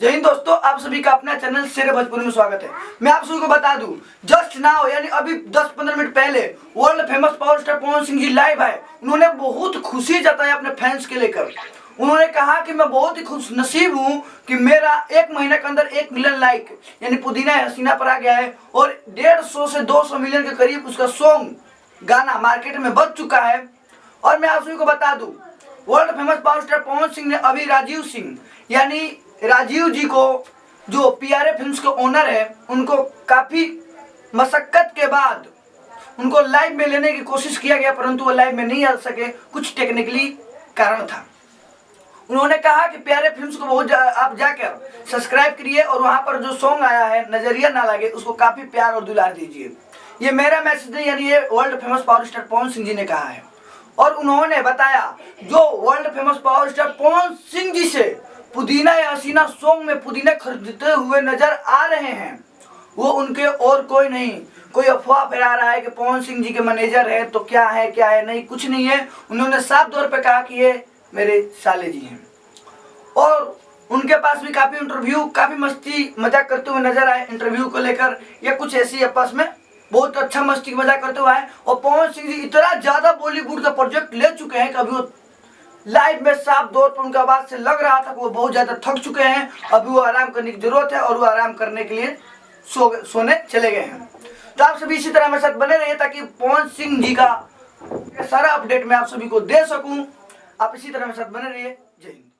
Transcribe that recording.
जय हिंद दोस्तों, आप सभी का अपना चैनल शेर भोजपुरी में स्वागत है। मैं आप सभी को बता दूं, जस्ट नाउ यानी अभी 10-15 मिनट पहले world famous power star Pawan Singh ji live है। उन्होंने बहुत खुशी जताई अपने फैंस के लेकर। उन्होंने कहा कि मैं बहुत ही खुश नसीब हूँ कि मेरा 1 महीने के अंदर 1 मिलियन लाइक यानी पुदीना हसीना पर आ गया है और 150 से 200 मिलियन के करीब उसका सॉन्ग गाना मार्केट में बच चुका है। और मैं आप सभी को बता दूं, world famous power star Pawan Singh ने अभी राजीव सिंह यानी राजीव जी को, जो पीआरए फिल्म्स के ओनर है, उनको काफ़ी मशक्कत के बाद उनको लाइव में लेने की कोशिश किया गया, परंतु वो लाइव में नहीं आ सके। कुछ टेक्निकली कारण था। उन्होंने कहा कि प्यारे फिल्म्स को बहुत आप जाकर सब्सक्राइब करिए और वहाँ पर जो सॉन्ग आया है नजरिया ना लगे, उसको काफ़ी प्यार और दुलार दीजिए। ये मेरा मैसेज नहीं, यानी ये world famous power star Pawan Singh ji ने कहा है। और उन्होंने बताया जो world famous power star Pawan Singh ji से पुदीना या हसीना सॉन्ग में पुदीना खरीदते हुए नजर आ रहे हैं, वो उनके और कोई नहीं। कोई अफवाह फैला रहा है कि पवन सिंह जी के मैनेजर है तो क्या है नहीं, कुछ नहीं है। उन्होंने साफ तौर पे कहा कि ये मेरे साले जी हैं। और उनके पास भी काफ़ी इंटरव्यू, काफ़ी मस्ती मजाक करते हुए नजर आए इंटरव्यू को लेकर, या कुछ ऐसी आपस में बहुत अच्छा मस्ती मजाक करते हुए आए। और पवन सिंह जी इतना ज़्यादा बॉलीवुड का प्रोजेक्ट ले चुके हैं कि अभी वो लाइव में साफ तौर पर उनका आवाज से लग रहा था कि वो बहुत ज़्यादा थक चुके हैं। अभी वो आराम करने की जरूरत है और वो आराम करने के लिए सोने चले गए हैं। तो आप सभी इसी तरह मेरे साथ बने रहिए ताकि पवन सिंह जी का सारा अपडेट मैं आप सभी को दे सकूं। आप इसी तरह मेरे साथ बने रहिए। जय हिंद।